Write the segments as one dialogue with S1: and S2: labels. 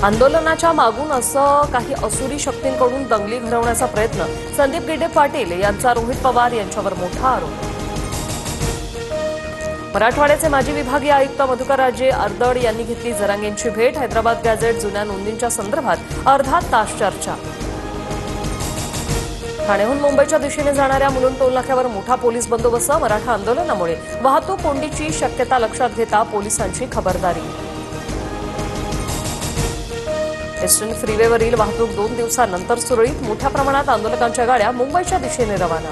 S1: आंदोलनाच्या मागून असं काही असुरी शक्तींकडून दंगली घडवण्याचा प्रयत्न संदीप गिड्डे पाटील यांचा रोहित पवार यांच्यावर मोठा आरोप। मराठवाड्याचे माजी विभागीय आयुक्त मधुकरराजे अर्दड यांनी घेतली जरांगेंची भेट। हैदराबाद गॅझेट जुन्या नोंदींच्या संदर्भात अर्धा तास चर्चा। ठाण्याहून मुंबईच्या दिशेने जाणाऱ्या मुलुंड टोलनाक्यावर मोठा पोलीस बंदोबस्त। मराठा आंदोलनामुळे वाहतूक कोंडीची शक्यता लक्षात घेता पोलिसांची खबरदारी। ईस्टर्न फ्रीवेवरील वाहतूक 2 दिवसांनंतर सुरळीत। मोठ्या प्रमाणात आंदोलकांच्या गाड्या मुंबईच्या दिशेने रवाना।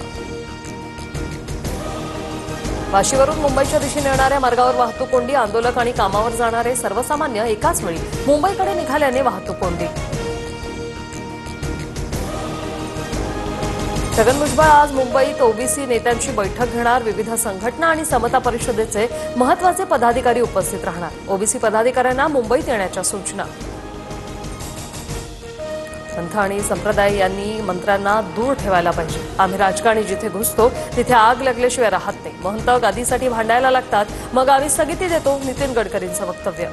S1: वाशीवरून मुंबईच्या दिशेने येणाऱ्या मार्गावर वाहतूक कोंडी। आंदोलक आणि कामावर जाणारे सर्वसामान्य एकाच वेळी मुंबईकडे निघाल्याने वाहतूक कोंडी। छगन भुजबळ आज मुंबईत ओबीसी नेत्यांची बैठक घेणार। विविध संघटना आणि समता परिषदेचे महत्त्वाचे पदाधिकारी उपस्थित राहणार। ओबीसी पदाधिकाऱ्यांना मुंबईत येण्याच्या सूचना। पंथ आणि संप्रदाय यांनी मंत्र्यांना दूर ठेवायला पाहिजे। आम्ही राजकारणी जिथे घुसतो तिथे आग लागल्याशिवाय राहत नाही। महंत गादीसाठी भांडायला लागतात, मग आम्ही स्थगिती देतो। नितीन गडकरींचं वक्तव्य।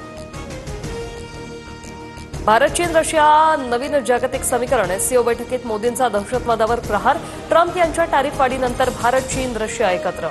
S1: भारत चीन रशिया नवीन जागतिक समीकरण। एससीओ बैठकीत मोदींचा दहशतवादावर प्रहार। ट्रम्प यांच्या टॅरिफ वाढीनंतर भारत चीन रशिया एकत्र।